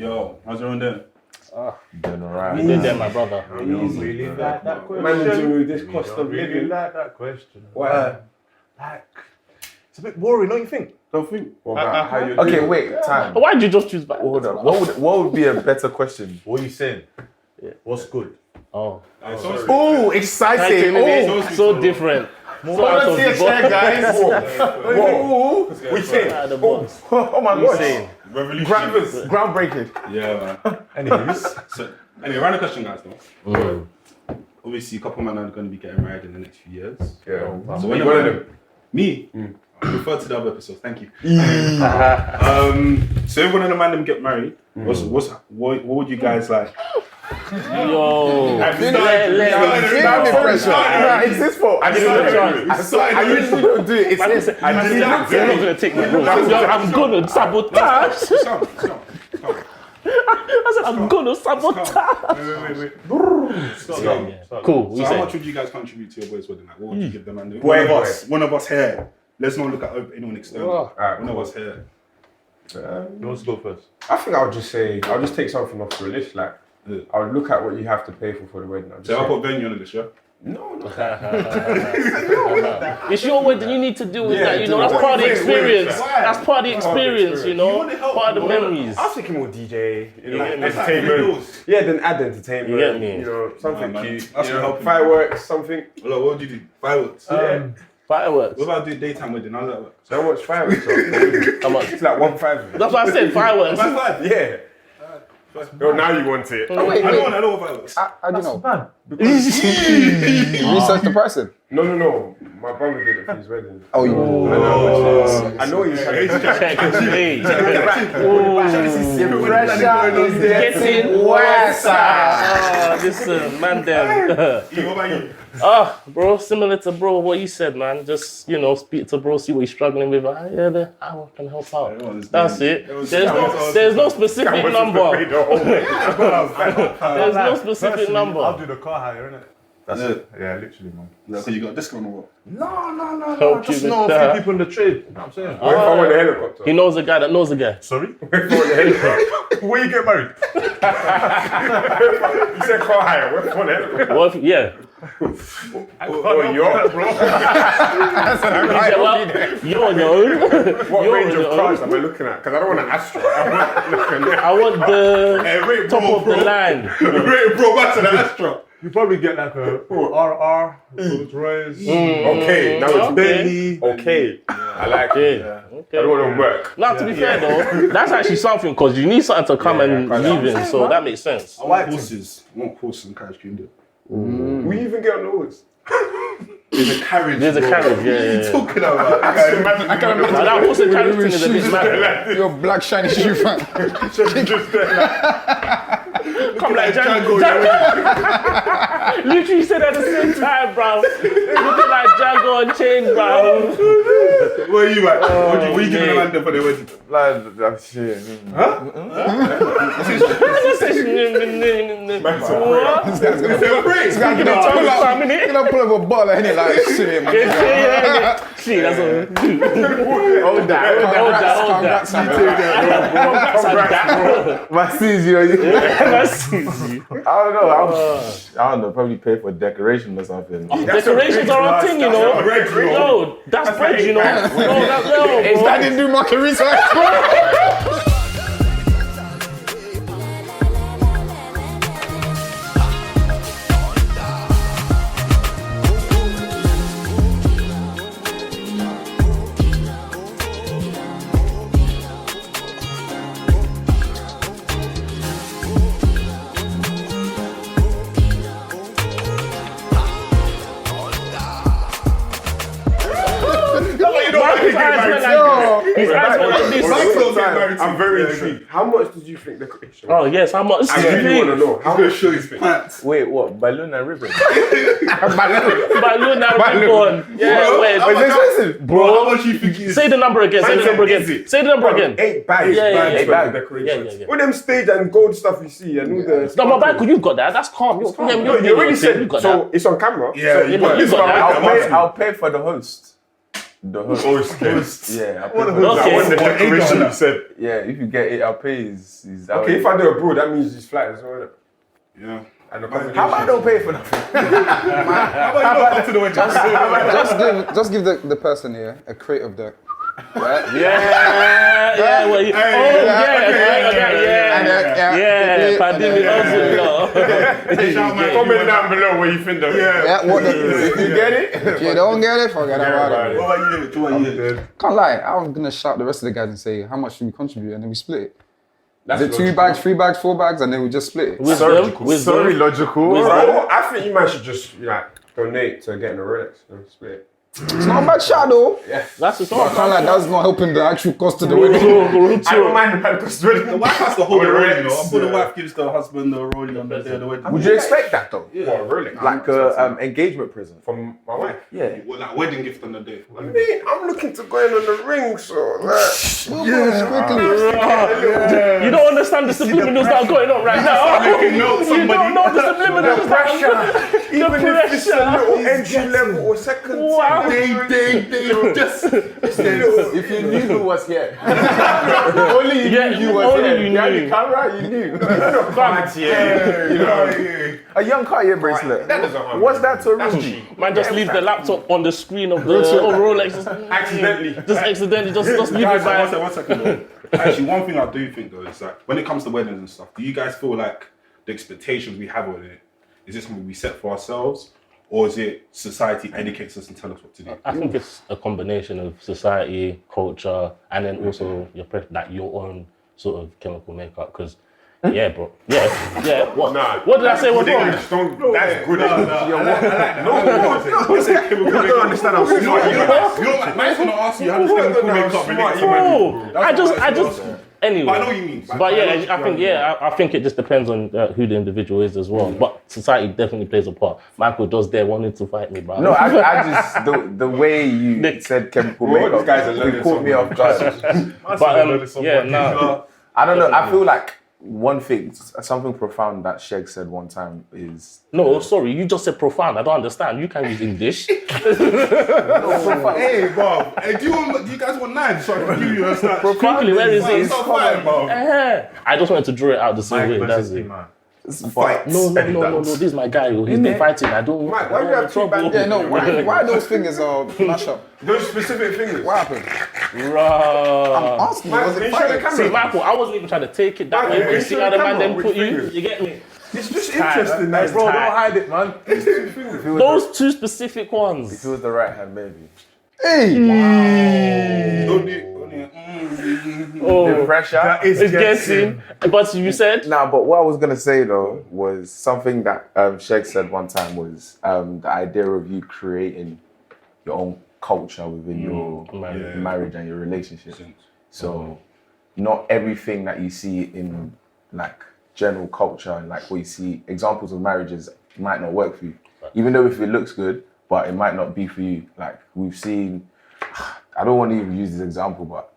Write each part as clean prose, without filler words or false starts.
Yo, how's everyone doing? Doing alright. You did that, my brother. Really like that question. Managing with this cost of Really living. like that question. Why? Like, it's a bit boring, don't you think? Don't think. How you Okay, wait, time. Why did you just choose back? Hold on. What would be a better question? What are you saying? What's good? Oh, Oh, exciting! Oh, so different. So out of the box. guys. Whoa. We say. Out of the box. Oh my You gosh. saying? Revolution. Groundbreaking. Yeah, man. Anyways, So, anyway, random question, guys, though. Obviously, a couple of men are going to be getting married in the next few years. Yeah. So, One when of them. Me? I refer to the other episode, thank you. So, if one of the man them get married, what would you guys like? Yo. It's his fault. I usually don't do it. It's his. You're not going to take my role. I'm going to sabotage. I said, I'm going to sabotage. wait. Cool. So, how much would you guys contribute to your boy's wedding? Like, what would you give them? And Boy. one of us here. Let's not look at anyone external. Alright, One of us here. Who wants to go first? I think I'll just take something off the list. Like, I'll look at what you have to pay for the wedding. So, I'll put venue on the list, yeah? No. It's your wedding. You need to deal with that. You know, that's part of the experience. That's part of the experience, you know? Part of the memories. I was thinking more DJ, Like entertainment. Yeah, then add entertainment. You get me? You know, something man. cute. That's You know, helping. fireworks, something. Look, what would you do? Fireworks. Fireworks. What about do daytime wedding? How does that work? So how much fireworks are? How much? It's like 1.5. That's what I said, fireworks. Yeah. Oh, now you want it. Oh, wait, I wait. know what fireworks. How do you know? Bad. Research the person. No. My brother did it for his wedding. Oh, you. I know he's trying to Check hey. The pressure is Getting worse. Listen, man, them. What about you? Bro, similar to bro, what you said, man. Just, speak to bro, see what he's struggling with. I can help out. That's it. There's no specific number. There's no specific Personally, number. I'll do the car hire, innit? That's it. Yeah, literally, man. So you got a discount or what? No. Help Just you know with a that. few people in the trade. You know what I'm saying? What if I want a helicopter? He knows a guy that knows a guy. Sorry? What if I want a helicopter? Where you get married? You said car hire. What if I want a helicopter? What if, yeah. Oh, you're bro. You're on your own. What You're range on of your cars own. am I looking at? Because I don't want an Astra. I'm looking at. I want the Hey, top of the line. Wait, bro, back to the Astra. You probably get like a RR, Rolls Royce. Okay, now it's Okay. Bentley. Okay, I like it. Yeah. I Okay. don't want to work. Now, to be fair though, that's actually something because you need something to come and leave in, so that makes sense. I want horses. I want horses and carriage cream. We even get on the horse. There's a carriage. There's a bro. carriage, What are you yeah. talking about? I can imagine. Now, that horse and carriage thing is a bit mad. Your black shiny shoe fan. Come like Django. Literally said at the same time, bro. Looking like Django on chain, bro. Where are you at? What are you giving the man there for their wedding? What? This guy's gonna pull up a bottle and he like shit, man. See, that's what we do. Hold that. Congrats, man. My season, I I don't know, probably pay for decoration or something. Decorations are a thing, you know. No, that's bread, you know. No, that's no. I didn't do market research. His eyes went like this. I'm very intrigued. How much did you think decoration? Oh yes, how much? I really want to know. How much Show his pants. Wait, what? Balloon and ribbon? Balloon and ribbon. Yeah, wait. Bro, how much you think it is? Say the number again. Say the number again. Say the number again. 8 bags. Yeah, yeah, bags yeah. for the decorations. Yeah. All them stage and gold stuff you see and all the. No, my bad. You've got that. That's calm. No, you already said you got so. that. It's on camera. Yeah, So you got that. I'll pay for the host. The host. Yeah, I pay for Okay. When the declaration you said. Yeah, if you get it, I'll pay. Is that Okay, if I do abroad, that means it's flight as well. Innit? Yeah. And the how about I don't pay for nothing? Just give the person here a crate of the. Right? Yeah. Well, yeah. Pandemic also. Comment down below where you think them. Yeah, if you get it, if you don't get it, forget about it. What about you? Can't lie, I was gonna shout the rest of the guys and say how much should we contribute, and then we split it. That's Is it 2 bags, 3 bags, 4 bags, and then we just split it? Sorry, logical. I think you might should just donate to getting a Rolex and split it. It's not a bad shout though. That's just I can't lie, that's not helping the actual cost of the I wedding. don't mind the cost of The wife has to hold the Oh, rolling, Rolex. you know. I thought the wife gives the husband the rolling on the day of the wedding. Would you expect that though? What, a Rolex? Like a engagement present? From my wife. Yeah. Well, like wedding gift on the day. I mean, I'm looking to go in on the ring, so You don't understand the subliminals that are going on right now. Making notes, You somebody. don't know the subliminals. even if it's a little entry level or second Wow. They just. If you knew who was here, only you knew you was only here. you Behind knew. the camera, you knew. A young Cartier bracelet. That doesn't harm What's you. that to That's Ruby? cheap. Man, just leave the laptop on the screen of the Rolex. Accidentally. Just accidentally, just leave it Guys, by. one second though. Actually, one thing I do think though is like when it comes to weddings and stuff, do you guys feel like the expectations we have on it, is it something we set for ourselves, or is it society educates us and tells us what to do? I think it's a combination of society, culture, and then also your own sort of chemical makeup. Because, bro. What? Nah. What did I say was wrong? That's good. I don't understand how smart you are. You know, like, man's gonna ask you how does chemical makeup relate to Oh, I just. Anyway, But I know what you mean. But yeah, I think it just depends on who the individual is as well. But society definitely plays a part. Michael does there wanting to fight me, bro. No, I just the way you said chemical makeup, these guys are learning it caught me off guard. I don't know. I feel like one thing, something profound that Sheg said one time is. No, sorry, you just said profound. I don't understand. You can use English. Hey, bro. Hey, do you guys want 9 so I can give you a start? Quickly, where is it? It's not fine, bro. I just wanted to draw it out the same way. That's it. Fight. No. This is my guy. He's been fighting. I don't. Mike, why do you have two trouble. bandages? Yeah, no, why those fingers are mash up? Those specific fingers. What happened? Bruh. Ask me, was can it you show the fighting? camera? See, Michael, I wasn't even trying to take it that way, but you see how the man then put you. You get me? It's just interesting, like, bro. tight. Don't hide it, man. It's two fingers. Those two specific If ones. it was the right hand, maybe. Hey! Don't do Oh, Pressure. it's getting. But you said. Nah, but what I was gonna say though was something that Sheg said one time was the idea of you creating your own culture within your marriage and your relationship. So not everything that you see in like general culture and like what you see examples of marriages might not work for you. Even though if it looks good, but it might not be for you. Like we've seen, I don't want to even use this example, but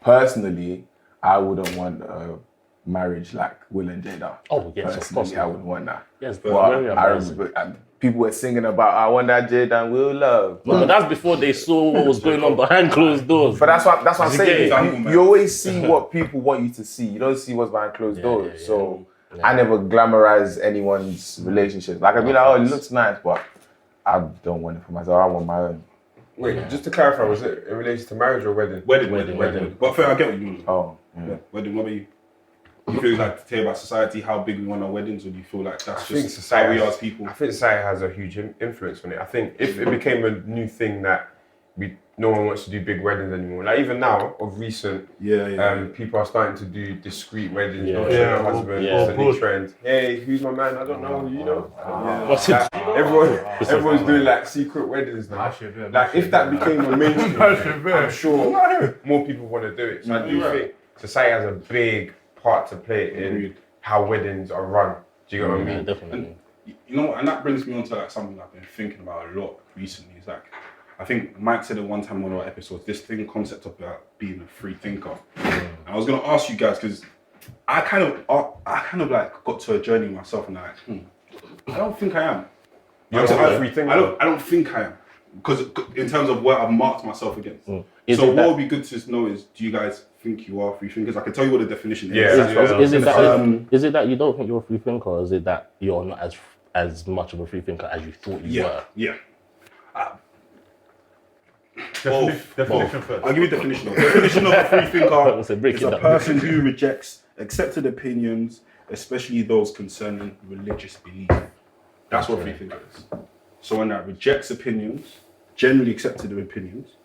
personally, I wouldn't want a marriage like Will and Jada. Oh yes, of Personally, course. I wouldn't want that. Yes, But very I embarrassing. remember people were singing about I want that Jada and Will love. But that's before they saw what was going on behind closed doors. But that's what I'm saying. get it? You always see what people want you to see. You don't see what's behind closed doors. So I never glamorize anyone's relationship. Like I'd be like, oh, it looks nice, but I don't want it for myself. I want my own. Wait, just to clarify, was it in relation to marriage or wedding? Wedding. But fair, I get what you mean. Oh, Yeah. Wedding, what about you? Do you feel like to tell about society how big we want our weddings, or do you feel like that's think just society how we are has- as people? I think society has a huge influence on it. I think if it became a new thing that no one wants to do big weddings anymore. Like even now, of recent, people are starting to do discreet weddings. Yeah. Not showing their husband. Yeah. It's a new trend. Hey, who's my man? I don't know. You know. What's it? Everyone's doing like secret weddings now. Like if that became a mainstream thing, I'm sure more people want to do it. So I do think society has a big part to play in how weddings are run. Do you get what I mean? Definitely. You know what? And that brings me on to like something I've been thinking about a lot recently. It's like, I think Mike said it one time in one of our episodes, this concept of being a free thinker. And I was gonna ask you guys, because I kind of like got to a journey myself and I'm like, I don't think I am. You're not a free thinker. I don't think I am. because in terms of where I've marked myself against. So what would be good to know is, do you guys think you are free thinkers? I can tell you what the definition is. Is it that you don't think you're a free thinker, or is it that you're not as much of a free thinker as you thought you were? Yeah. Definition first. I'll give you a definition. Definition of a free thinker is a person who rejects accepted opinions, especially those concerning religious belief. That's what a free thinker is. So one that rejects opinions, generally accepted opinions,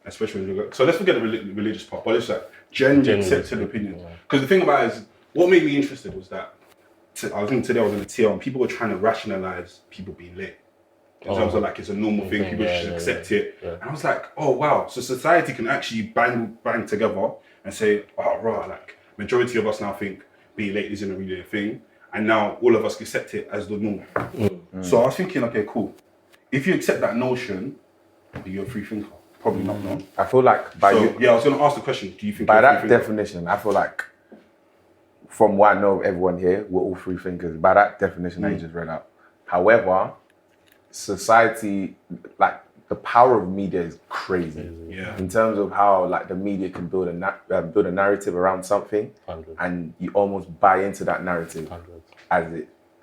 especially so let's forget the religious part, but it's like generally accepted opinions. Because the thing about it is, what made me interested was that I think today I was in a TL and people were trying to rationalize people being late. In terms of like it's a normal thing, people just accept it. Yeah. And I was like, oh wow, so society can actually bang together and say, oh right, like majority of us now think being late isn't really a thing, and now all of us accept it as the norm. So I was thinking, okay, cool. If you accept that notion, are you a free thinker? Probably not, no. I feel like I was going to ask the question, do you think by you're a that free thinker? definition, I feel like from what I know of everyone here, we're all free thinkers. By that definition that you just read out. However, society, like the power of media is crazy. In terms of how like the media can build a narrative around something, and you almost buy into that narrative as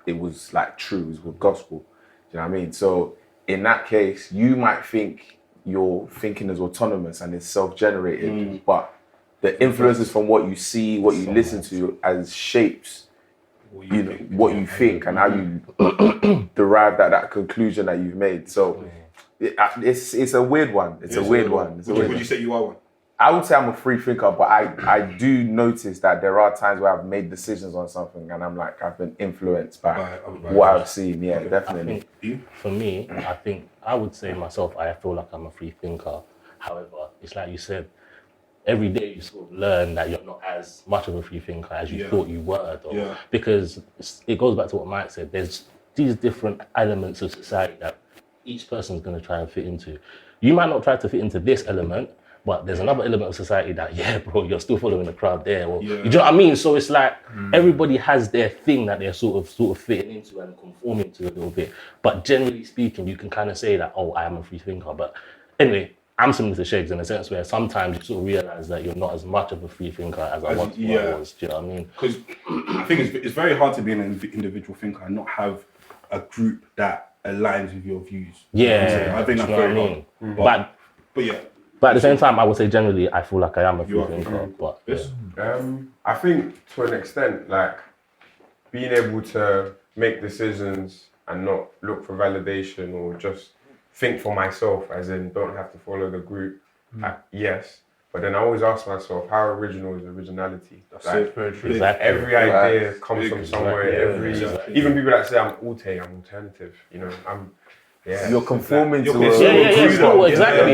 it was like true, it was gospel. Do you know what I mean? So in that case, you might think your thinking is autonomous and it's self-generated, but the influences from what you see, what you listen to, as shapes what you think and how you derive that conclusion that you've made. So it's a weird one. It's a weird one. Would you say you are one? I would say I'm a free thinker, but I do notice that there are times where I've made decisions on something and I'm like, I've been influenced by what I've seen. Yeah, definitely. For me, I would say myself, I feel like I'm a free thinker. However, it's like you said, every day you sort of learn that you're not as much of a free thinker as you thought you were, though. Because it goes back to what Mike said. There's these different elements of society that each person's going to try and fit into. You might not try to fit into this element, but there's another element of society that, you're still following the crowd there. Or, you know what I mean? So it's like everybody has their thing that they're sort of fitting into and conforming to a little bit. But generally speaking, you can kind of say that, I am a free thinker. But anyway, I'm similar to Shakes in a sense where sometimes you sort of realize that you're not as much of a free thinker as I once was. Do you know what I mean? Because I think it's very hard to be an individual thinker and not have a group that aligns with your views. Yeah, I think that's very hard. But at the same time, I would say generally, I feel like I am a free thinker. But I think to an extent, like being able to make decisions and not look for validation or just think for myself, as in don't have to follow the group. Yes, but then I always ask myself, how original is originality? That's like, very true. Exactly. Every idea comes from somewhere. Even people that say I'm alternative. You know, you're conforming to exactly.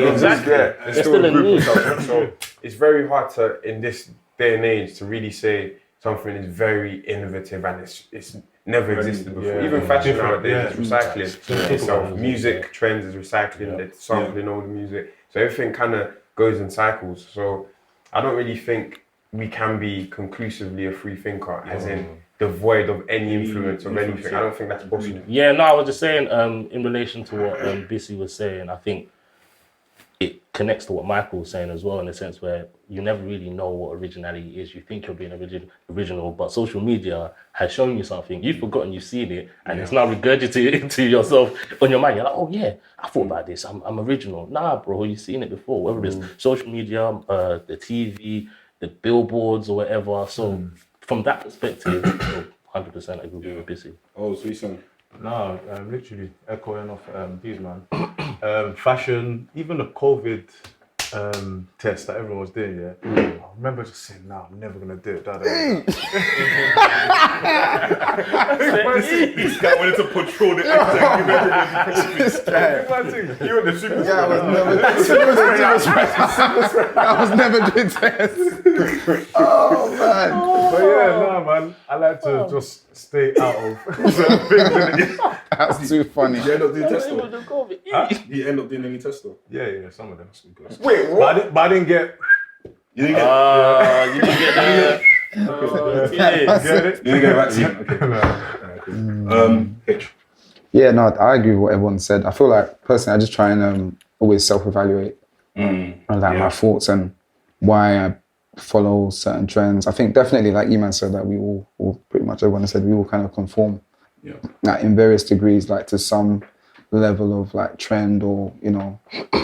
It's still a group. So it's very hard to, in this day and age, to really say something is very innovative and it's never existed before. Even fashion nowadays is recycling. So music trends is recycling. It's sampling all the music. So everything kind of goes in cycles. So I don't really think we can be conclusively a free thinker, as in devoid of any influence of anything. I don't think that's possible. Yeah, no, I was just saying in relation to what Bissy was saying, I think it connects to what Michael was saying as well, in the sense where you never really know what originality is. You think you're being original, but social media has shown you something. You've forgotten you've seen it, and it's now regurgitated into yourself on your mind. You're like, oh yeah, I thought about this. I'm original. Nah, bro, you've seen it before. Whether it's social media, the TV, the billboards, or whatever. So from that perspective, 100% agree with Bissy. Oh, so you're no, literally echoing off these, man. Fashion, even the COVID test that everyone was doing, I remember just saying, nah, I'm never gonna do it. This guy wanted to patrol the You were the super I was never doing tests. Oh man. But yeah, nah, man. I like to just stay out of certain things. That's too funny. You end up doing test though? You end up doing any test though? Yeah, some of them. Wait, what? But I didn't get. You didn't get. You didn't get that. You didn't get a vaccine. Okay. H. Yeah, no, I agree with what everyone said. I feel like personally, I just try and always self-evaluate and like my thoughts and why I follow certain trends. I think definitely, like Eman said, that we all pretty much everyone said, we all kind of conform, like in various degrees, like to some level of like trend or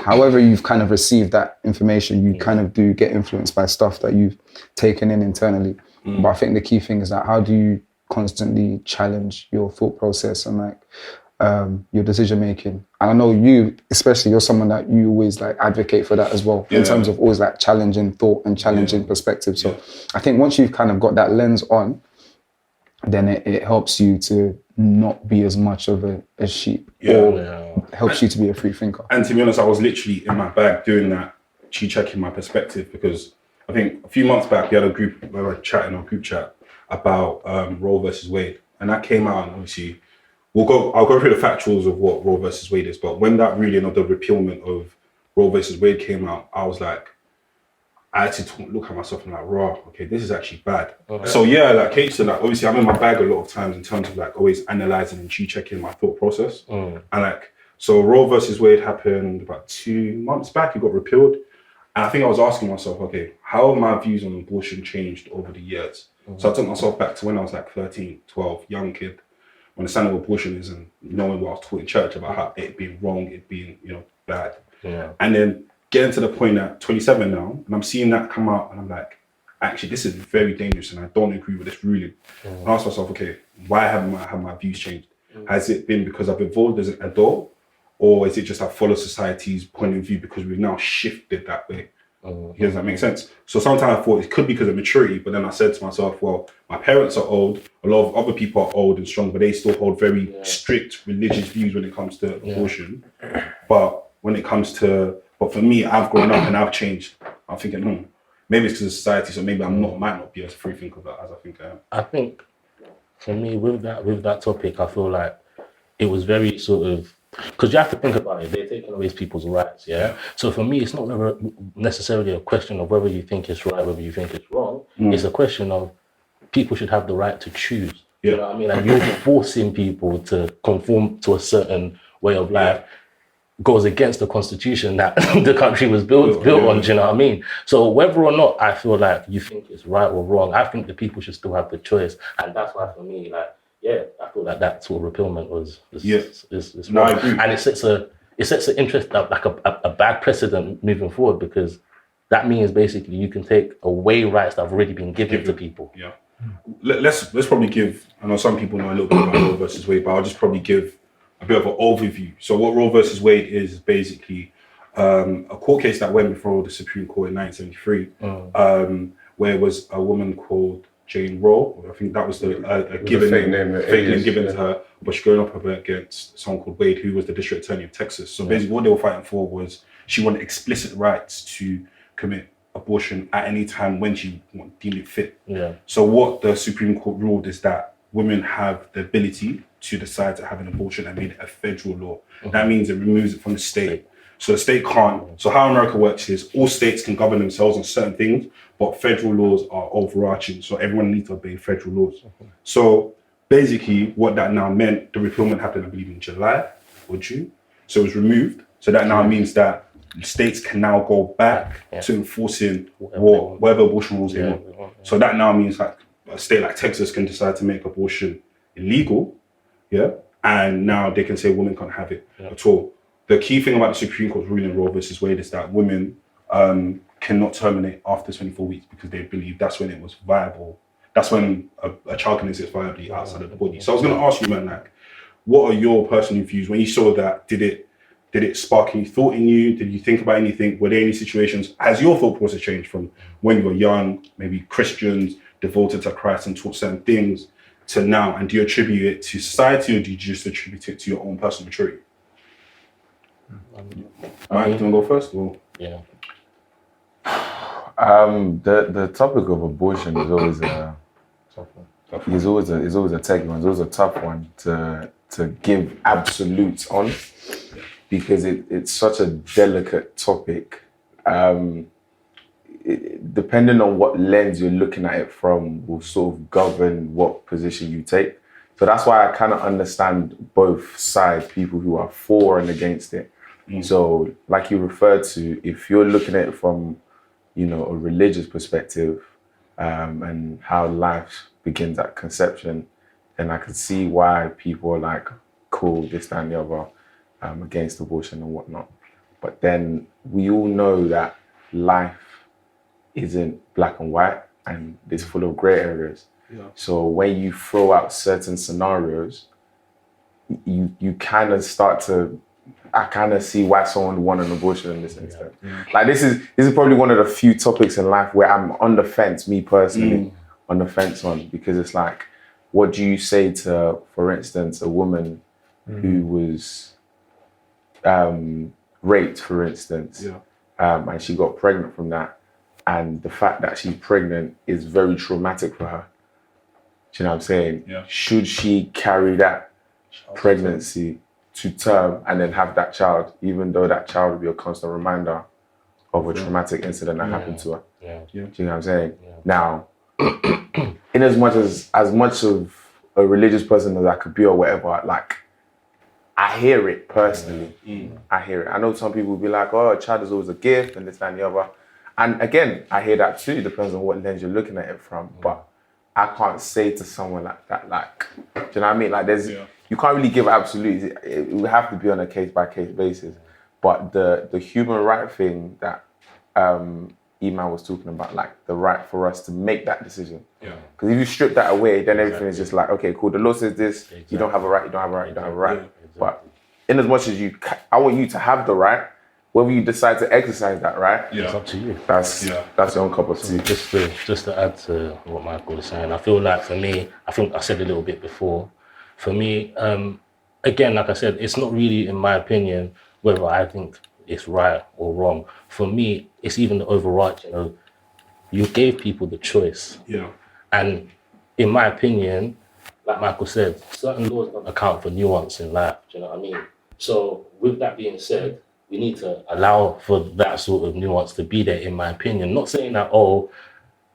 however you've kind of received that information, you kind of do get influenced by stuff that you've taken in internally. But I think the key thing is that how do you constantly challenge your thought process and like your decision making. And I know you, especially, you're someone that you always like advocate for that as well, in terms of always like challenging thought and challenging perspective. So I think once you've kind of got that lens on, then it helps you to not be as much of a sheep, or helps you to be a free thinker. And to be honest, I was literally in my bag doing that, checking my perspective, because I think a few months back we had a group, we were chatting on a group chat about Roe versus Wade, and that came out, and obviously I'll go through the factuals of what Roe versus Wade is, but when that ruling of the repealment of Roe versus Wade came out, I was like, I had to look at myself and like, raw, okay, this is actually bad. So yeah, like Kate said, like obviously I'm in my bag a lot of times in terms of like always analysing and checking my thought process. And like, so Roe versus Wade happened about 2 months back, it got repealed. And I think I was asking myself, okay, how have my views on abortion changed over the years? So I took myself back to when I was like 13, 12, young kid, understanding what abortion is and knowing what I was taught in church about how it being wrong, it being, bad. And then getting to the point at 27 now, and I'm seeing that come out, and I'm like, actually, this is very dangerous, and I don't agree with this ruling. And I ask myself, okay, why have my views changed? Has it been because I've evolved as an adult, or is it just I follow society's point of view because we've now shifted that way? Does that make sense? So sometimes I thought it could be because of maturity, but then I said to myself, well, my parents are old, a lot of other people are old and strong, but they still hold very strict religious views when it comes to abortion. But when it comes to, but for me, I've grown up and I've changed. I'm thinking, maybe it's because of society, so maybe might not be as free thinker as I think I am. I think for me, with that topic, I feel like it was very sort of, because you have to think about it, they're taking away people's rights, So for me, it's not necessarily a question of whether you think it's right, whether you think it's wrong. It's a question of people should have the right to choose. You know what I mean? And you're forcing people to conform to a certain way of life. Goes against the constitution that the country was built on, do you know what I mean? So whether or not I feel like you think it's right or wrong, I think the people should still have the choice. And that's why for me, like, I feel like that sort of repealment is No, wrong. I agree. And it sets an interest, like a bad precedent moving forward, because that means basically you can take away rights that have already been given to people. Yeah. Let's probably give, I know some people know a little bit about Roe versus Wade, but I'll just probably give a bit of an overview. So what Roe versus Wade is basically a court case that went before the Supreme Court in 1973, where it was a woman called Jane Roe. I think that was the fake name given to her, but she's going up against someone called Wade, who was the district attorney of Texas. So basically what they were fighting for was she wanted explicit rights to commit abortion at any time when she deemed it fit. So what the Supreme Court ruled is that women have the ability to decide to have an abortion and made it a federal law. That means it removes it from the state. So the state can't. So how America works is all states can govern themselves on certain things, but federal laws are overarching. So everyone needs to obey federal laws. So basically what that now meant, the repealment happened, I believe, in July or June. So it was removed. So that now means that states can now go back to enforcing whatever abortion rules they want. So that now means like a state like Texas can decide to make abortion illegal, and now they can say women can't have it at all. The key thing about the Supreme Court's ruling Roe versus Wade is that women cannot terminate after 24 weeks because they believe that's when it was viable. That's when a child can exist viably outside of the body. So I was going to ask you, man, like, what are your personal views when you saw that? Did it spark any thought in you? Did you think about anything? Were there any situations? Has your thought process changed from when you were young, maybe Christians, devoted to Christ and taught certain things, to now? And do you attribute it to society, or do you just attribute it to your own personal maturity? Mike, do you want to go first? Or? Yeah. The topic of abortion is always a is always a techie one. It's always a tough one to give absolutes on, because it's such a delicate topic. Depending on what lens you're looking at it from will sort of govern what position you take. So that's why I kind of understand both sides, people who are for and against it. So like you referred to, if you're looking at it from, you know, a religious perspective, and how life begins at conception, then I can see why people are like, cool, this, that, and the other, against abortion and whatnot. But then we all know that life isn't black and white and it's full of gray areas. So when you throw out certain scenarios, you kind of start to, I kind of see why someone would want an abortion in this instance. Like this is probably one of the few topics in life where I'm on the fence, me personally, on the fence on, because it's like, what do you say to, for instance, a woman who was raped, for instance, and she got pregnant from that, and the fact that she's pregnant is very traumatic for her. Do you know what I'm saying? Should she carry that pregnancy to term and then have that child, even though that child will be a constant reminder of a traumatic incident that happened to her? Do you know what I'm saying? Now, in as much of a religious person as I could be or whatever, like, I hear it personally. I hear it. I know some people will be like, oh, a child is always a gift and this, that, and the other. And again, I hear that too. It depends on what lens you're looking at it from. But I can't say to someone like that, like, do you know what I mean? Like, you can't really give absolutes. It would have to be on a case-by-case basis. But the human right thing that Iman was talking about, like the right for us to make that decision. Because if you strip that away, then everything is just like, okay, cool, the law says this, you don't have a right, you don't have a right, you don't have a right. But in as much as I want you to have the right, whether you decide to exercise that right, it's up to you. That's your own cup of tea. Just to add to what Michael was saying, I feel like for me, I think I said a little bit before, for me, again, like I said, it's not really, in my opinion, whether I think it's right or wrong. For me, it's even the overarching, you know, you gave people the choice. And in my opinion, like Michael said, certain laws don't account for nuance in life, do you know what I mean? So with that being said, we need to allow for that sort of nuance to be there, in my opinion. Not saying that, oh,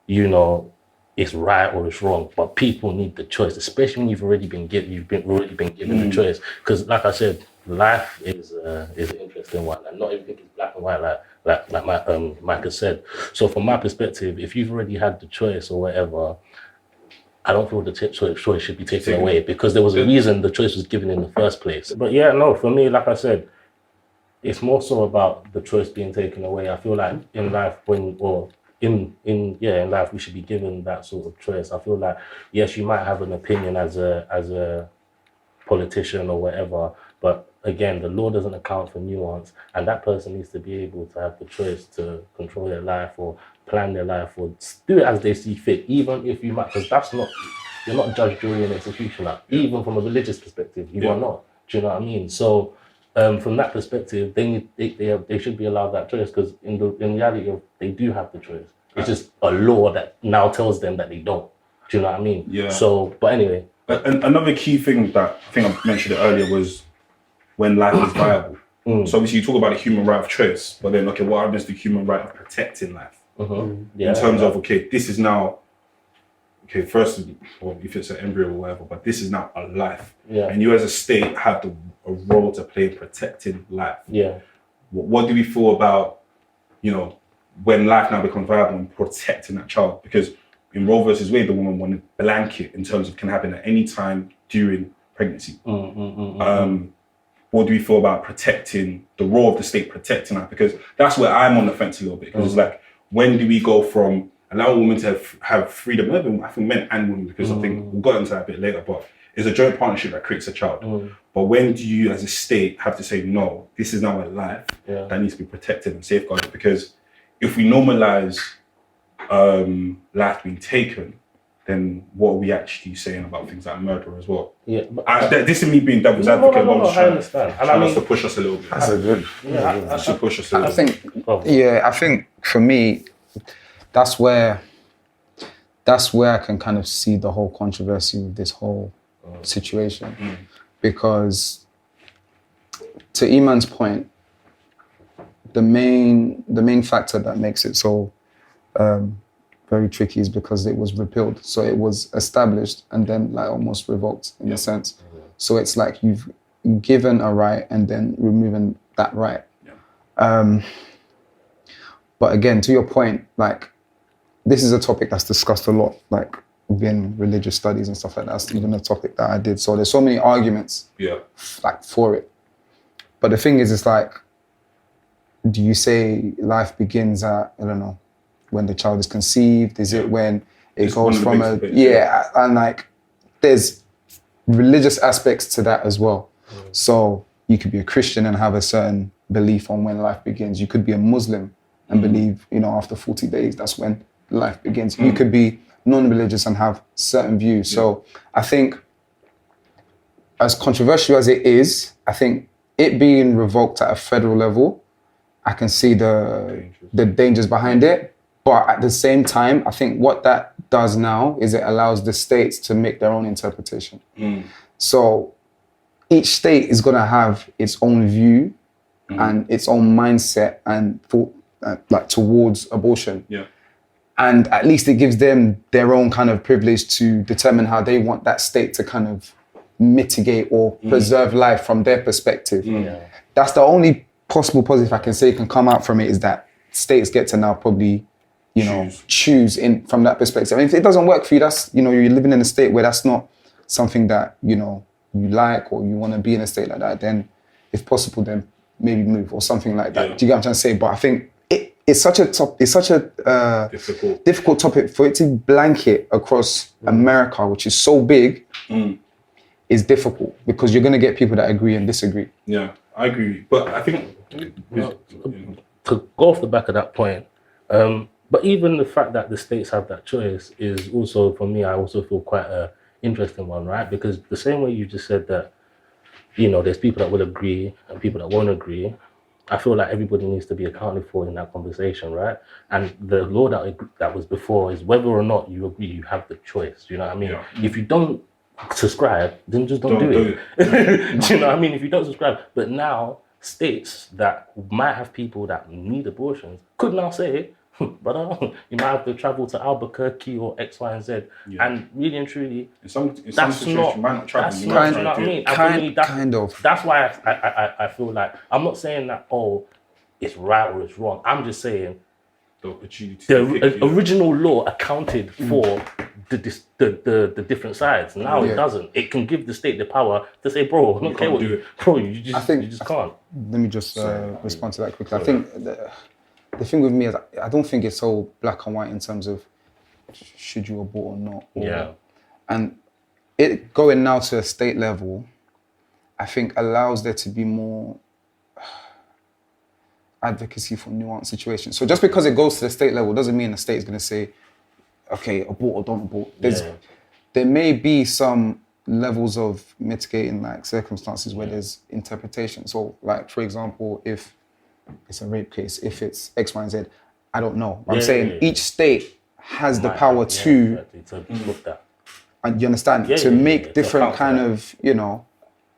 you know, it's right or it's wrong, but people need the choice, especially when you've already been given the choice. Because like I said, life is an interesting one, and not everything is black and white, like Mike has said. So from my perspective, if you've already had the choice or whatever, I don't feel the choice should be taken away, because there was a reason the choice was given in the first place. But yeah, no, for me, like I said, it's more so about the choice being taken away. I feel like in life, in life, we should be given that sort of choice. I feel like, yes, you might have an opinion as a politician or whatever, but again, the law doesn't account for nuance, and that person needs to be able to have the choice to control their life or plan their life or do it as they see fit, even if you might, because you're not judge, jury, and executioner. Even from a religious perspective, you are not. Do you know what I mean? So from that perspective, they should be allowed that choice, because in reality, they do have the choice. It's just a law that now tells them that they don't. Do you know what I mean? Yeah. So, but anyway. Another key thing that I think I mentioned it earlier was when life is viable. So obviously you talk about the human right of choice, but then, okay, what happens to the human right of protecting life? In terms of, okay, this is now, okay, first, or if it's an embryo or whatever, but this is now a life. And you as a state have a role to play in protecting life. What do we feel about, you know, when life now becomes viable and protecting that child? Because in Roe versus Wade, the woman wanted blanket in terms of can happen at any time during pregnancy. What do we feel about protecting the role of the state, protecting that? Because that's where I'm on the fence a little bit. Because it's like, when do we go from allowing women to have freedom, I think men and women, because I think we'll go into that a bit later, but it's a joint partnership that creates a child. But when do you as a state have to say, no, this is now a life that needs to be protected and safeguarded? Because if we normalize life being taken, then what are we actually saying about things like murder as well? This is me being devil's advocate. I understand. And I to push us a little bit. That's a good. To push us a little bit. I think for me, that's where I can kind of see the whole controversy with this whole situation. Because to Iman's point, the main factor that makes it so very tricky is because it was repealed. So it was established and then like almost revoked in a sense. So it's like you've given a right and then removing that right. But again, to your point, like this is a topic that's discussed a lot, like within religious studies and stuff like that. That's even a topic that I did. So there's so many arguments like for it. But the thing is, it's like, do you say life begins at, I don't know, when the child is conceived? Is it when it goes from a, and like there's religious aspects to that as well. So you could be a Christian and have a certain belief on when life begins. You could be a Muslim and believe, you know, after 40 days, that's when life begins. You could be non-religious and have certain views. So I think as controversial as it is, I think it being revoked at a federal level, I can see the dangers behind it. But at the same time, I think what that does now is it allows the states to make their own interpretation. So each state is going to have its own view and its own mindset and thought like towards abortion. And at least it gives them their own kind of privilege to determine how they want that state to kind of mitigate or preserve life from their perspective. That's the only possible positive I can say can come out from it, is that states get to now probably, you know, choose in from that perspective. And if it doesn't work for you, that's, you know, you're living in a state where that's not something that, you know, you like or you want to be in a state like that, then if possible, then maybe move or something like that. Do you get what I'm trying to say? But I think it's such a difficult topic for it to blanket across America, which is so big, is difficult because you're going to get people that agree and disagree. Yeah, I agree. But I think to go off the back of that point, but even the fact that the states have that choice is also, for me, I also feel quite a interesting one, right? Because the same way you just said that, you know, there's people that will agree and people that won't agree. I feel like everybody needs to be accounted for in that conversation, right? And the law that was before is whether or not you agree, you have the choice. You know what I mean? If you don't subscribe, then just don't do it. Do you know what I mean? If you don't subscribe. But now, states that might have people that need abortions could now say, but you might have to travel to Albuquerque or X, Y, and Z. And really and truly, in some situations, you might not travel. You know what I mean? Kind of. That's why I feel like, I'm not saying that, oh, it's right or it's wrong. I'm just saying the opportunity. The original law accounted for the different sides. Now it doesn't. It can give the state the power to say, bro, I'm not okay with you. Bro, you just can't. Let me just respond to that quickly. I think the thing with me is I don't think it's so black and white in terms of should you abort or not. And it going now to a state level, I think allows there to be more advocacy for nuanced situations. So just because it goes to the state level doesn't mean the state is going to say, okay, abort or don't abort. There may be some levels of mitigating like circumstances where there's interpretation. So like, for example, if it's a rape case, if it's X, Y, and Z, I don't know. I'm saying each state has the power to look that. And you understand? To make different kind of, you know,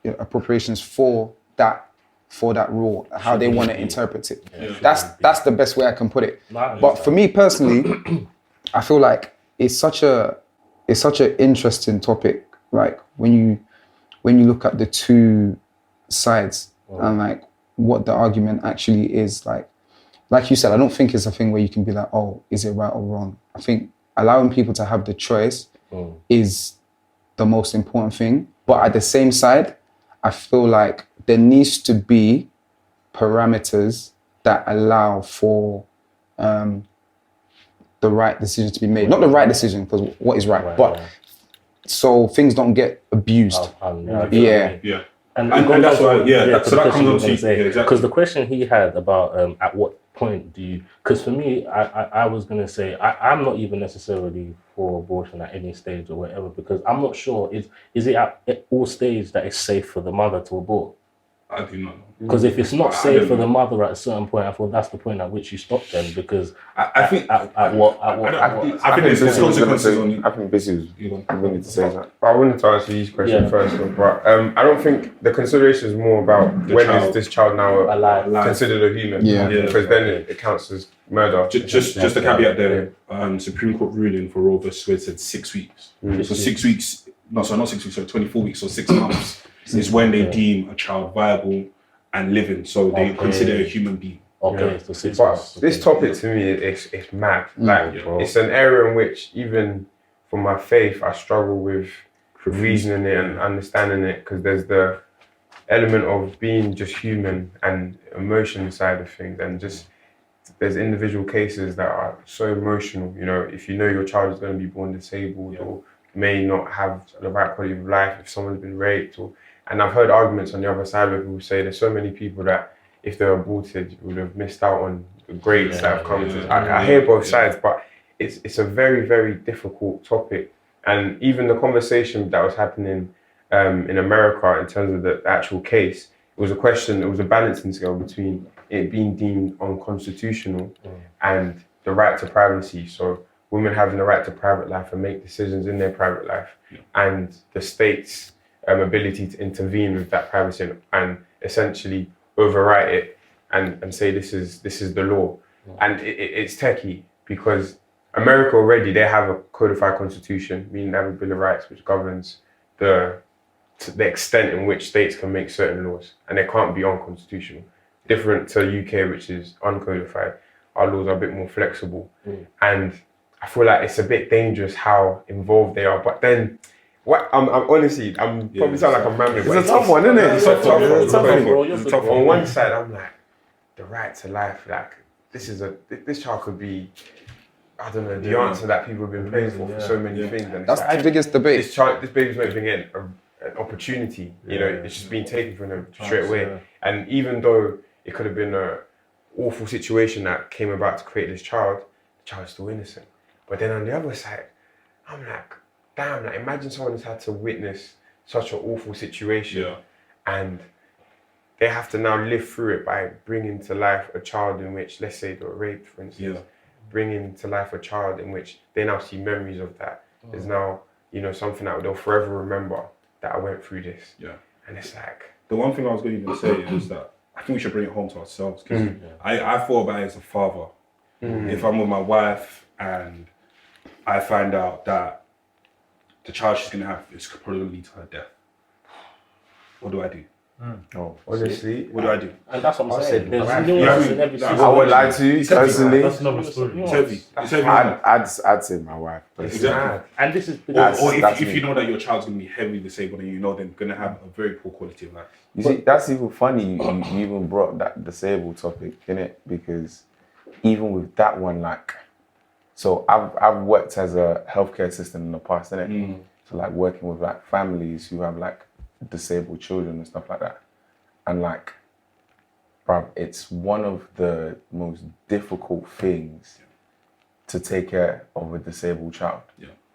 appropriations for that rule, how they want to interpret it. That's the best way I can put it. But for me personally, I feel like it's such an interesting topic. Like when you look at the two sides and like what the argument actually is, like you said, I don't think it's a thing where you can be like, oh, is it right or wrong? I think allowing people to have the choice is the most important thing. But at the same side, I feel like there needs to be parameters that allow for the right decision to be made. Not the right decision, because what is right, but so things don't get abused. And that's why, so that comes on to you. Because the question he had about at what point do you, because for me, I was going to say, I'm not even necessarily for abortion at any stage or whatever, because I'm not sure, is it at all stages that it's safe for the mother to abort? I do not know. Because if it's not I safe don't for know. the mother at a certain point, I thought that's the point at which you stop them. Because I think at what I think there's consequences on you. I think Bissy was willing to say that. I wanted to answer his question first, but I don't think the consideration is more about The when child. is this child now alive. considered a human? Yeah. Because then it counts as murder. Just a caveat there. Supreme Court ruling for Roe versus Wade said 6 weeks. So 6 weeks. No, sorry, not 6 weeks. Sorry, 24 weeks or 6 months is when they deem a child viable and living. So they consider a human being. Okay, so 6 But months. this topic to me, it's mad. Like it's an area in which even for my faith, I struggle with reasoning it and understanding it, because there's the element of being just human and emotion side of things, and just there's individual cases that are so emotional. You know, if you know your child is going to be born disabled or may not have the right quality of life if someone's been raped, and I've heard arguments on the other side where people say there's so many people that if they were aborted would have missed out on the grades that have come to. I hear both sides, but it's a very, very difficult topic. And even the conversation that was happening in America in terms of the actual case, it was a balancing scale between it being deemed unconstitutional and the right to privacy. So women having the right to private life and make decisions in their private life, and the state's ability to intervene with that privacy and essentially overwrite it and say this is the law. And it's techie because America already, they have a codified constitution, meaning they have a Bill of Rights which governs the extent in which states can make certain laws, and they can't be unconstitutional. Different to UK, which is uncodified, our laws are a bit more flexible. And I feel like it's a bit dangerous how involved they are. But then, I'm honestly, probably sound like I'm rambling. It's a tough one, isn't it? It's a tough Bro, one. On one side, I'm like, the right to life, like this child could be, I don't know, the answer that people have been praying for so many things. And That's the biggest debate. This baby's not even getting an opportunity. You know, it's just being taken from them straight away. And even though it could have been an awful situation that came about to create this child, the child's still innocent. But then on the other side, I'm like, damn, like imagine someone has had to witness such an awful situation and they have to now live through it by bringing to life a child in which, let's say they were raped, for instance, bringing to life a child in which they now see memories of that. There's now, you know, something that they'll forever remember that I went through this. And it's like... The one thing I was going to even say is that I think we should bring it home to ourselves, because I thought about it as a father. If I'm with my wife and I find out that the child she's going to have is probably going to lead to her death, what do I do? Honestly, what do I do? And that's what I'm saying. There's Right. nuance in every Yeah, I would lie to you personally. That's another story. It's heavy. It's heavy. I'd say my wife. Exactly. And this is Or That's if me. you know that your child's going to be heavily disabled and you know they're going to have a very poor quality of life. You see, that's even funny. You even brought that disabled topic, innit? Because even with that one, like, so I've worked as a healthcare assistant in the past, innit? So like working with like families who have like disabled children and stuff like that, and like, bruv, it's one of the most difficult things to take care of a disabled child.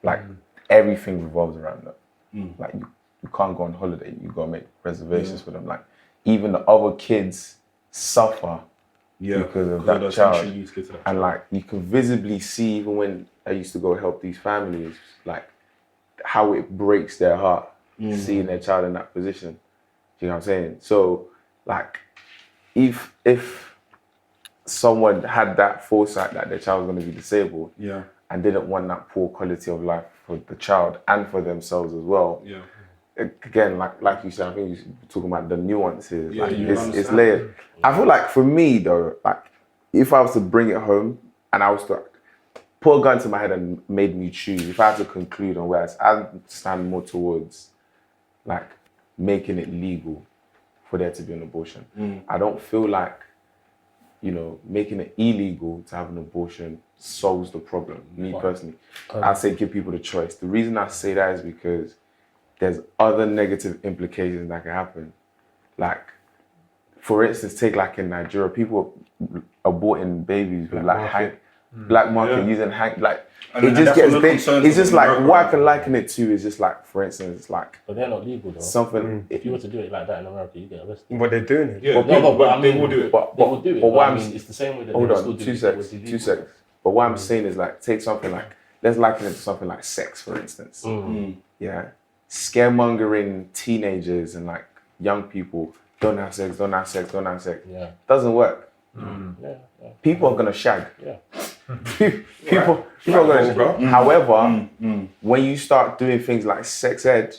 Like everything revolves around them. Like you can't go on holiday, you gotta make reservations for them. Like even the other kids suffer because of that child. And like you can visibly see, even when I used to go help these families, like how it breaks their heart seeing their child in that position. Do you know what I'm saying? So like if someone had that foresight that their child was going to be disabled and didn't want that poor quality of life for the child and for themselves as well. Again, like you said, I think you're talking about the nuances. Like it's layered. I feel like for me though, like if I was to bring it home and I was to put a gun to my head and made me choose, if I had to conclude on where I stand more towards like making it legal for there to be an abortion. I don't feel like, you know, making it illegal to have an abortion solves the problem. Me personally, I say give people the choice. The reason I say that is because there's other negative implications that can happen. Like, for instance, take like in Nigeria, people aborting babies with like black market using like And it just that's gets one of the big. concerns It's just of like America. what I can liken it to is just like, for instance, like But they're not legal though. something. If you were to do it like that in America, you get arrested. But they're doing it. Yeah, But I they mean, will do it. But they will do it. but But what I I'm mean, it's the same way that hold they will still on, do 2 it. seconds, 2 seconds. But what I'm saying is like take something like let's liken it to something like sex, for instance. Yeah, scaremongering teenagers and like young people don't have sex, don't have sex, don't have sex. Yeah. Doesn't work. Yeah. People are gonna shag. Yeah. people are gonna shag. However, when you start doing things like sex ed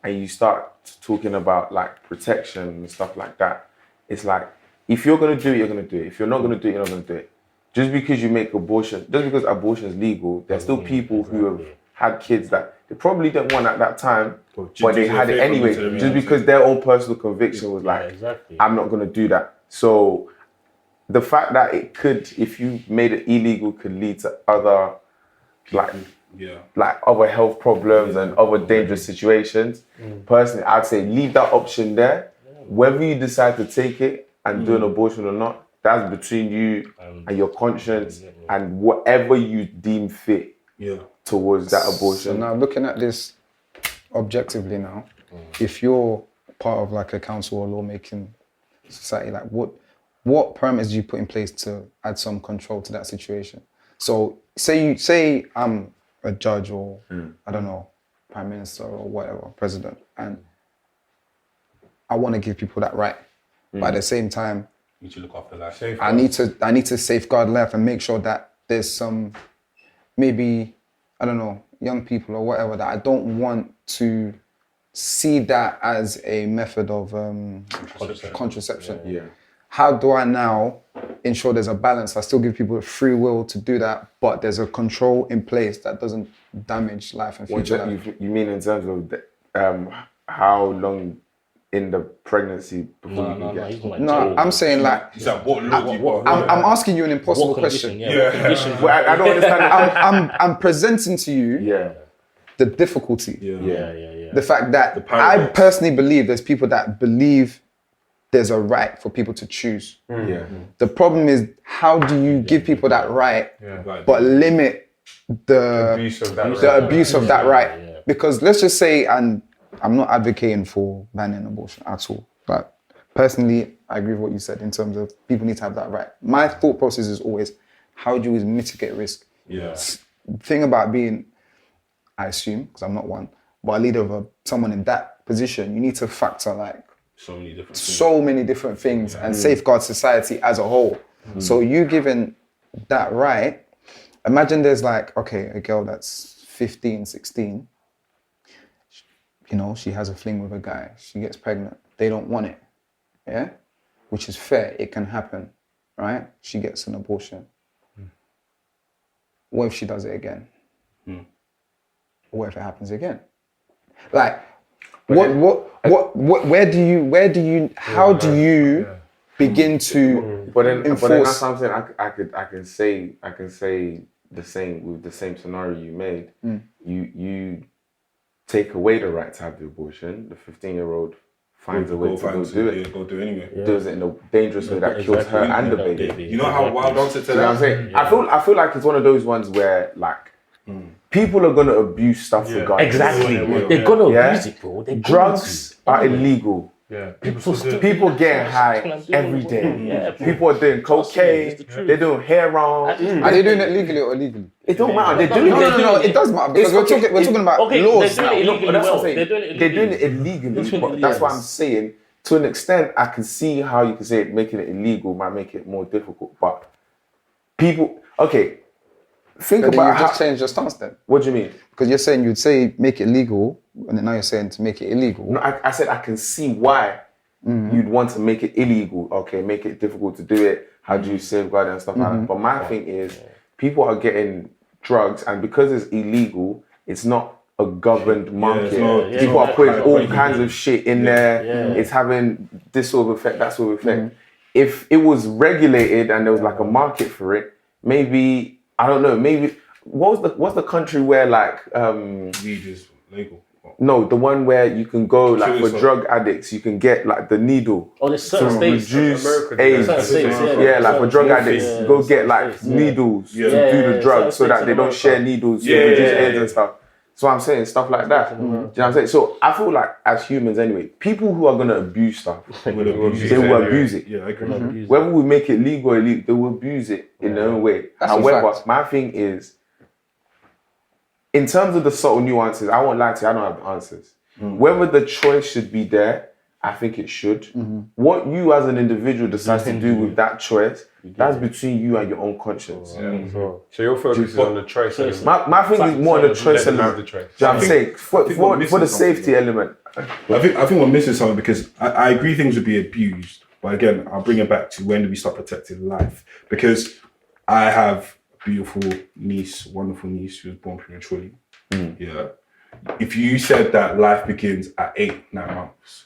and you start talking about like protection and stuff like that, it's like if you're gonna do it, you're gonna do it. If you're not gonna do it, you're not gonna do it. Just because you make abortion, just because abortion is legal, there's still people who have had kids that they probably didn't want at that time, but they had it anyway. Just because their own personal conviction was like, I'm not gonna do that. So the fact that it could, if you made it illegal, could lead to other like other health problems and other dangerous situations. Personally, I'd say leave that option there. Whether you decide to take it and do an abortion or not, that's between you and your conscience and whatever you deem fit towards that abortion. So now looking at this objectively now, if you're part of like a council or lawmaking society, like what parameters do you put in place to add some control to that situation? So say I'm a judge or I don't know, prime minister or whatever, president, and I want to give people that right, but at the same time, You need to look after life. I need to safeguard life and make sure that there's some maybe I don't know, young people or whatever that I don't want to see that as a method of contraception. Yeah. How do I now ensure there's a balance? I still give people free will to do that, but there's a control in place that doesn't damage life and future life. You mean in terms of how long in the pregnancy before you get? No, I'm saying like. Is that what law do you want? I'm asking you an impossible question. Well, I don't understand. I'm presenting to you the difficulty. The fact that I personally believe there's people that believe there's a right for people to choose. The problem is, how do you give people that right, but limit the abuse of that right? Because let's just say, and I'm not advocating for banning abortion at all, but personally, I agree with what you said in terms of people need to have that right. My thought process is always, how do you mitigate risk? The thing about being, I assume, because I'm not one, but a leader of someone in that position, you need to factor like so many different things and safeguard society as a whole. So you given that right, imagine there's like, okay, a girl that's 15, 16, you know, she has a fling with a guy, she gets pregnant, they don't want it, which is fair, it can happen, right? She gets an abortion. What if she does it again? What if it happens again? Like, where do you, how do you begin to But then enforce? that's something I can say the same with the same scenario you made. You take away the right to have the abortion. The 15-year-old finds a way to go do it. Go do it anyway. Does it in a dangerous way that kills her and the baby. You know how wild I said to You know what I'm saying? I feel like it's one of those ones where like people are gonna abuse stuff regardless. Exactly. They're gonna abuse it, bro. Drugs are illegal. People get high every day. People are doing cocaine. They're doing heroin. Are they doing it legally or illegally? It don't matter. They're doing it. No, it does matter because we're talking about laws now. That's what I'm saying. They're doing it illegally, but that's what I'm saying. To an extent, I can see how you can say making it illegal might make it more difficult. But people, think But about you how. just changed your stance then. What do you mean? Because you're saying you'd say make it legal, and then now you're saying to make it illegal. No, I said I can see why you'd want to make it illegal. Okay, make it difficult to do it. How do you safeguard it and stuff like that? But my thing is, people are getting drugs, and because it's illegal, it's not a governed market. People are putting all kinds of shit in there. It's having this sort of effect, that sort of effect. If it was regulated and there was like a market for it, maybe I don't know. Maybe what's the country where like weed is legal? No, the one where you can go like for Suicide. drug addicts, you can get like the needle Oh, there's certain to states. reduce America AIDS. Certain states, Yeah, like for drug Certain addicts, states, you go yeah, get like certain states, needles Yeah. to Yeah, do the yeah, drugs so certain that states they in don't America. share needles to Yeah, reduce yeah, AIDS yeah. and stuff. So I'm saying stuff like that. Do you know what I'm saying? So I feel like as humans anyway, people who are gonna abuse stuff, They will abuse they it. will abuse it. Yeah, I agree. Whether we make it legal or illegal, they will abuse it in their own way. That's a However, fact. my thing is, in terms of the subtle nuances, I won't lie to you, I don't have the answers. Whether the choice should be there, I think it should. What you as an individual decide to do with that choice, that's between you and your own conscience. So your focus is on the choice element. My thing is more the choice Let them have element. the choice. Do you know what I'm saying? For we're missing the something. safety element. I think we're missing something because I agree things would be abused, but again, I'll bring it back to when do we start protecting life? Because I have a beautiful niece, wonderful niece who was born prematurely. Yeah. If you said that life begins at 8, 9 months,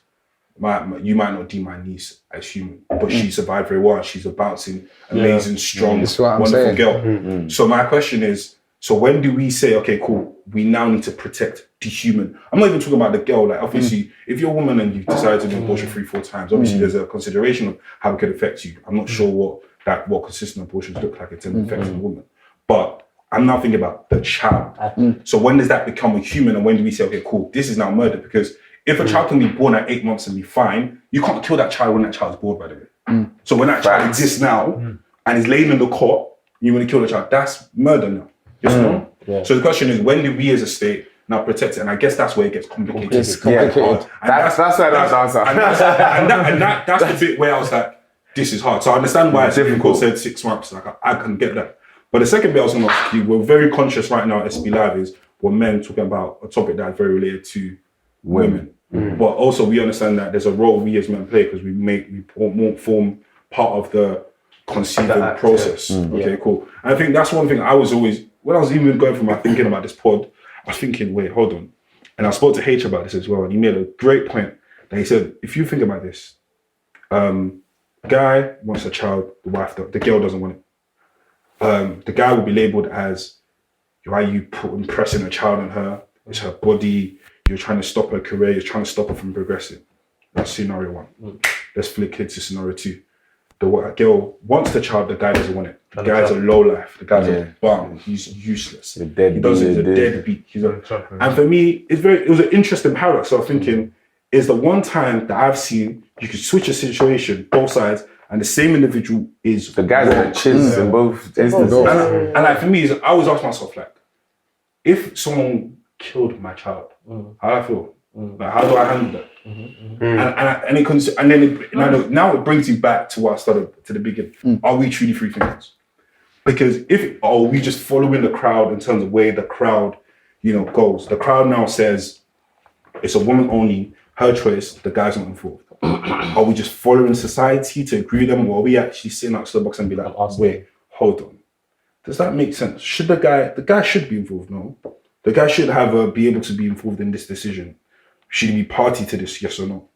you might not deem my niece as human, but she survived very well. She's a bouncing, amazing, strong, That's what I'm wonderful saying. girl. So my question is, so when do we say, okay, cool, we now need to protect the human? I'm not even talking about the girl. Like, obviously, if you're a woman and you've decided to do abortion 3-4 times, obviously there's a consideration of how it could affect you. I'm not sure what consistent abortions look like in terms of affecting a woman. But I'm now thinking about the child. So when does that become a human, and when do we say, okay, cool, this is now murder? Because if a child can be born at 8 months and be fine, you can't kill that child when that child's born, by the way. So when that child exists now and is laying in the cot, you want to kill the child, that's murder now. Yes or no? Yeah. So the question is, when do we as a state now protect it? And I guess that's where it gets complicated. It's complicated. And That's why I don't answer. and that's the bit where I was like, this is hard. So I understand why Supreme Court said 6 months. Like I can get that. But the second bit I was going to ask you, we're very conscious right now at SB Live is we're men talking about a topic that's very related to women. But also we understand that there's a role we as men play because we form part of the conceiving process. Okay, cool. And I think that's one thing I was always, when I was even going through my thinking about this pod, I was thinking, wait, hold on. And I spoke to H about this as well, and he made a great point that he said, if you think about this, guy wants a child, the wife, the girl doesn't want it. The guy will be labeled as, why are you impressing a child on her? It's her body. You're trying to stop her career. You're trying to stop her from progressing. That's scenario 1. Let's flick it to scenario 2. The girl wants the child. The guy doesn't want it. The guy's a low life. The guy's a bum. He's useless. He doesn't. He's a deadbeat. And for me, it was an interesting paradox. So I was thinking, is the one time that I've seen you could switch a situation, both sides, and the same individual is The guys are chiz in both instances. and like for me, I always ask myself, like, if someone killed my child, how do I feel? Like, how do I handle that? Now it brings you back to what I started to the beginning. Are we truly free thinkers? Because are we just following the crowd in terms of where the crowd, goes? The crowd now says it's a woman only, her choice. The guy's not involved. Are we just following society to agree with them, or are we actually sitting outside the box and be like, wait, hold on? Does that make sense? Should the guy should be involved? No, the guy should be able to be involved in this decision. Should he be party to this? Yes or no?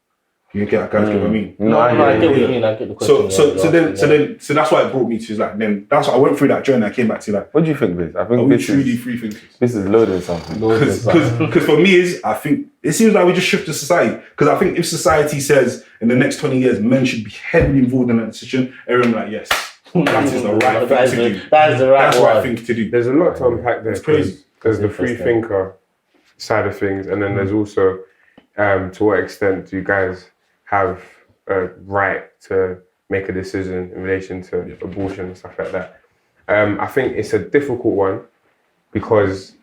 You get what I mean? No, I get what you mean. I get the question. So that's why it brought me to like, then that's why I went through that journey. I came back to like, What do you think, Biz? I are think we truly free thinkers? this is loading something. Because for me, I think it seems like we just shift to society. Because I think if society says in the next 20 years men should be heavily involved in that decision, everyone like, yes, that is the right thing to do. That is the right thing to do. There's a lot to unpack there. It's crazy. There's the free thinker side of things, and then there's also to what extent do you guys have a right to make a decision in relation to abortion and stuff like that. I think it's a difficult one because,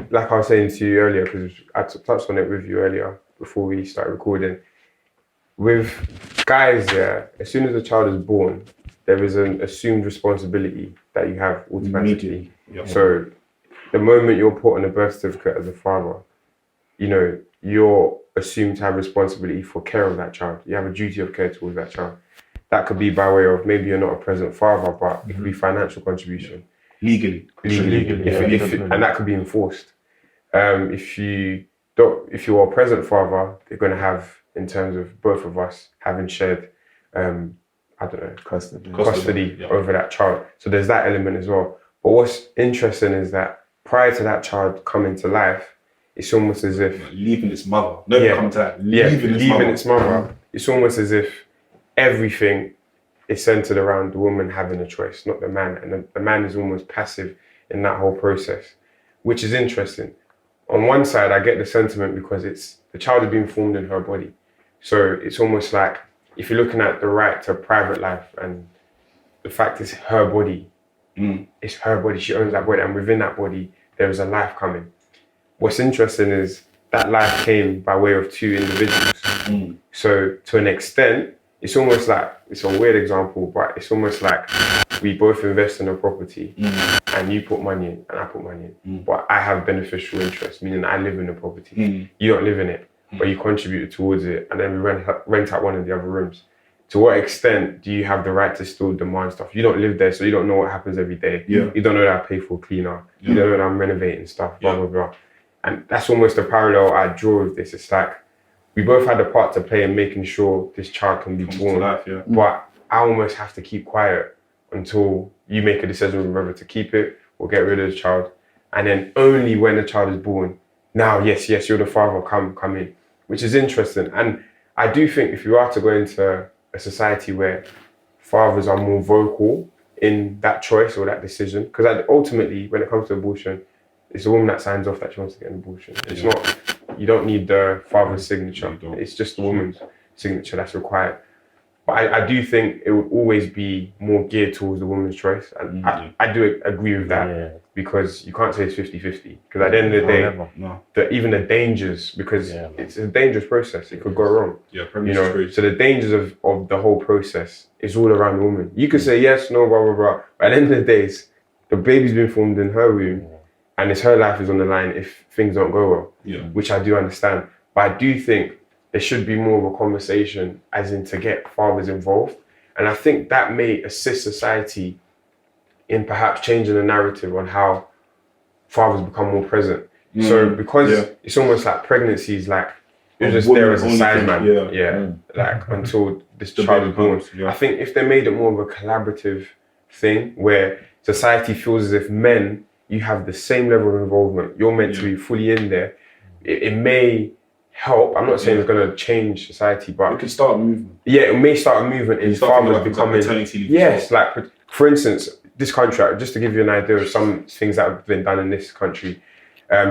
like I was saying to you earlier, because I touched on it with you earlier before we started recording, with guys, as soon as a child is born, there is an assumed responsibility that you have automatically. So the moment you're put on a birth certificate as a father, you're assumed to have responsibility for care of that child. You have a duty of care towards that child. That could be by way of, maybe you're not a present father, but it could be financial contribution. Legally. And that could be enforced. If you are a present father, they're going to have, in terms of both of us having shared, custody over that child. So there's that element as well. But what's interesting is that prior to that child coming to life, it's almost as if leaving its mother. Never come to that. Leaving its mother. It's almost as if everything is centered around the woman having a choice, not the man. And the man is almost passive in that whole process, which is interesting. On one side, I get the sentiment because the child is being formed in her body. So it's almost like if you're looking at the right to private life and the fact is her body, it's her body, she owns that body, and within that body, there is a life coming. What's interesting is that life came by way of two individuals. So to an extent, it's almost like, it's a weird example, but it's almost like we both invest in a property and you put money in and I put money in, but I have beneficial interest, meaning I live in the property. You don't live in it, but you contributed towards it, and then we rent out one of the other rooms. To what extent do you have the right to still demand stuff? You don't live there, so you don't know what happens every day. You don't know that I pay for a cleaner. You don't know that I'm renovating stuff, blah, blah, blah. And that's almost the parallel I draw with this. It's like, we both had a part to play in making sure this child can be born. But I almost have to keep quiet until you make a decision whether to keep it or get rid of the child. And then only when the child is born, now, yes, you're the father, come in. Which is interesting. And I do think if you are to go into a society where fathers are more vocal in that choice or that decision, because ultimately, when it comes to abortion, it's the woman that signs off that she wants to get an abortion. It's not, you don't need the father's signature. It's just the woman's signature that's required. But I do think it would always be more geared towards the woman's choice. And I do agree with that because you can't say it's 50-50. Because at the end of the day, even the dangers, because it's a dangerous process. It could go wrong. So the dangers of the whole process is all around the woman. You could say yes, no, blah, blah, blah. But at the end of the day, the baby's been formed in her womb. And it's her life is on the line if things don't go well, which I do understand. But I do think there should be more of a conversation as in to get fathers involved. And I think that may assist society in perhaps changing the narrative on how fathers become more present. So because it's almost like pregnancy is like, you're just there as a sideman, like until this child is born. I think if they made it more of a collaborative thing where society feels as if men, you have the same level of involvement, you're meant to be fully in there, it may help. I'm not saying it's going to change society, but it could start a movement. It may start a movement in fathers becoming. Yes, like for instance, this country, just to give you an idea of some things that have been done in this country,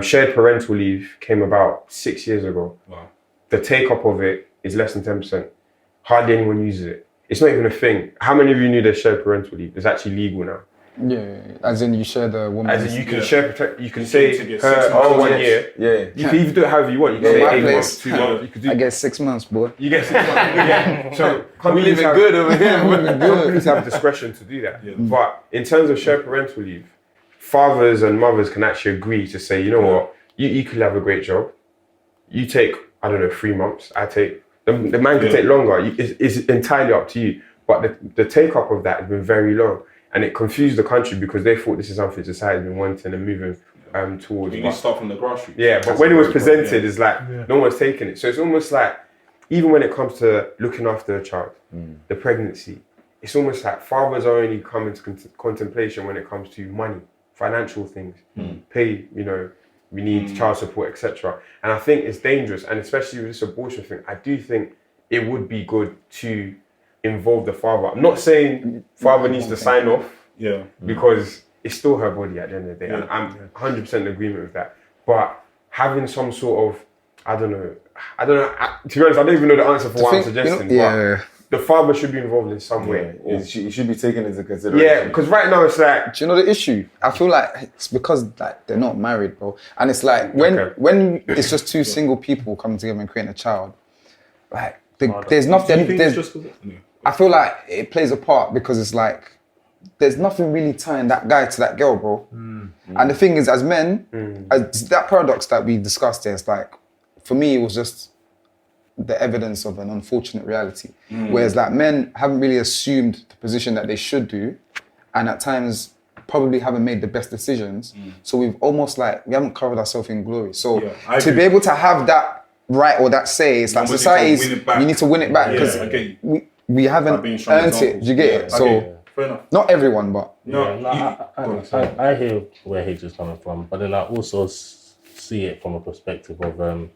shared parental leave came about 6 years ago. Wow. The take up of it is less than 10%. Hardly anyone uses it. It's not even a thing. How many of you knew there's shared parental leave? It's actually legal now. As in you share the woman. As in you can share, you can say her 1 year. You can even do it however you want. You can say 8 months, 2 months. You could do. I get 6 months, boy. You get 6 months. So we live good over here. Companies have discretion to do that. But in terms of shared parental leave, fathers and mothers can actually agree to say, you know what, you could have a great job. You take, I don't know, 3 months. I take, the man can take longer. It's entirely up to you. But the take up of that has been very long. And it confused the country because they thought this is something society has been wanting and moving towards. You need to start from the grassroots. Yeah, but when it was presented, it's like no one's taking it. So it's almost like, even when it comes to looking after a child, the pregnancy, it's almost like fathers are only coming to contemplation when it comes to money, financial things, pay, we need child support, etc. And I think it's dangerous, and especially with this abortion thing, I do think it would be good to involve the father. I'm not saying father needs to sign off, because it's still her body at the end of the day, and I'm 100% in agreement with that. But having some sort of, I don't know. To be honest, I don't even know the answer for what I'm suggesting. But the father should be involved in some way. It should be taken into consideration. Yeah, because right now it's like, do you know the issue? I feel like it's because like they're not married, bro. And it's like when it's just two single people coming together and creating a child, like there's nothing. I feel like it plays a part because it's like there's nothing really tying that guy to that girl, bro. And the thing is, as men, as that paradox that we discussed here, it's like, for me, it was just the evidence of an unfortunate reality. Whereas like men haven't really assumed the position that they should do, and at times probably haven't made the best decisions. So we've almost like, we haven't covered ourselves in glory. So to be able to have that right or that say, it's like society's, you need to win it back because we haven't earned it. Do you get it? So not everyone, but I hear where H is coming from, but then I also see it from a perspective of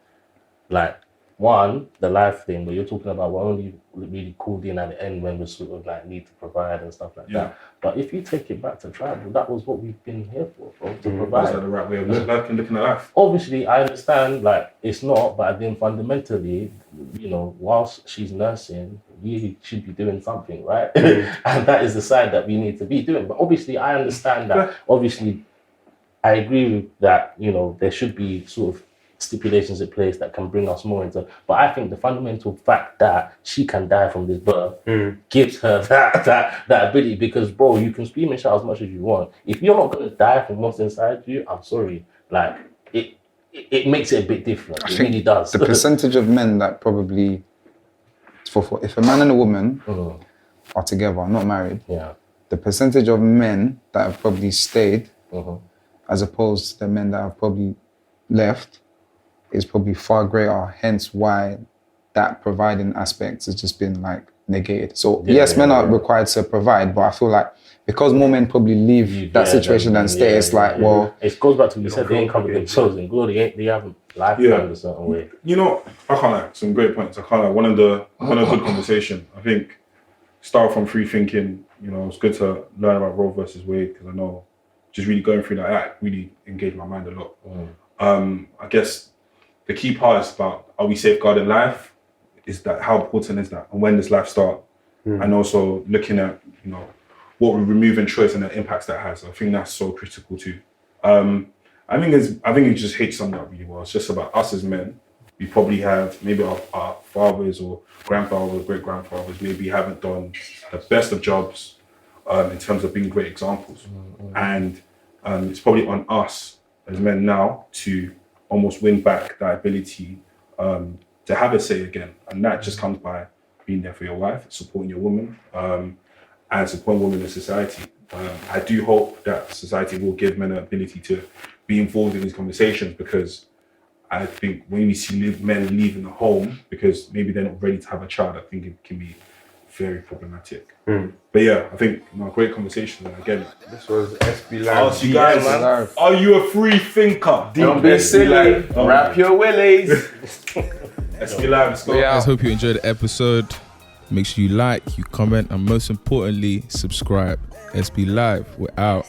like one, the life thing, but you're talking about we're only really called in at the end when we sort of like need to provide and stuff like that. But if you take it back to tribal, that was what we've been here for, bro, to provide. Is that the right way of looking at life? Obviously, I understand, like, it's not, but then fundamentally, you know, whilst she's nursing, we should be doing something, right? And that is the side that we need to be doing. But obviously, I understand that, obviously, I agree with that, you know, there should be sort of stipulations in place that can bring us more into, but I think the fundamental fact that she can die from this birth gives her that ability, because bro, you can scream and shout as much as you want. If you're not going to die from what's inside you, I'm sorry, like it makes it a bit different. It really does. The percentage of men that probably, if a man and a woman are together, not married, the percentage of men that have probably stayed as opposed to the men that have probably left is probably far greater, hence why that providing aspect has just been like negated. So yes, men are required to provide, but I feel like because more men probably leave that situation than stay, it's like, well... It goes back to what you said, they ain't covered themselves in glory, they haven't life planned a certain way. You know, I can't lie, some great points. I can't lie, one of the good conversation. I think, start from free thinking, you know, it's good to learn about Roe versus Wade, because I know just really going through that really engaged my mind a lot. I guess the key part is about, are we safeguarding life? Is that, how important is that? And when does life start? And also looking at, you know, what we remove in choice and the impacts that has. I think that's so critical too. I think it just hits something up really well. It's just about us as men. We probably have, maybe our fathers or grandfathers, great-grandfathers maybe haven't done the best of jobs in terms of being great examples. And it's probably on us as men now to almost win back that ability to have a say again. And that just comes by being there for your wife, supporting your woman, and supporting women in society. I do hope that society will give men an ability to be involved in these conversations, because I think when we see men leaving the home because maybe they're not ready to have a child, I think it can be very problematic. But yeah, I think, you know, great conversation. And again, this was SB Live. Ask you guys, man, are you a free thinker? Don't be silly. Wrap your willies. SB Live, let's go. Guys, hope you enjoyed the episode. Make sure you like, you comment, and most importantly, subscribe. SB Live, we're out.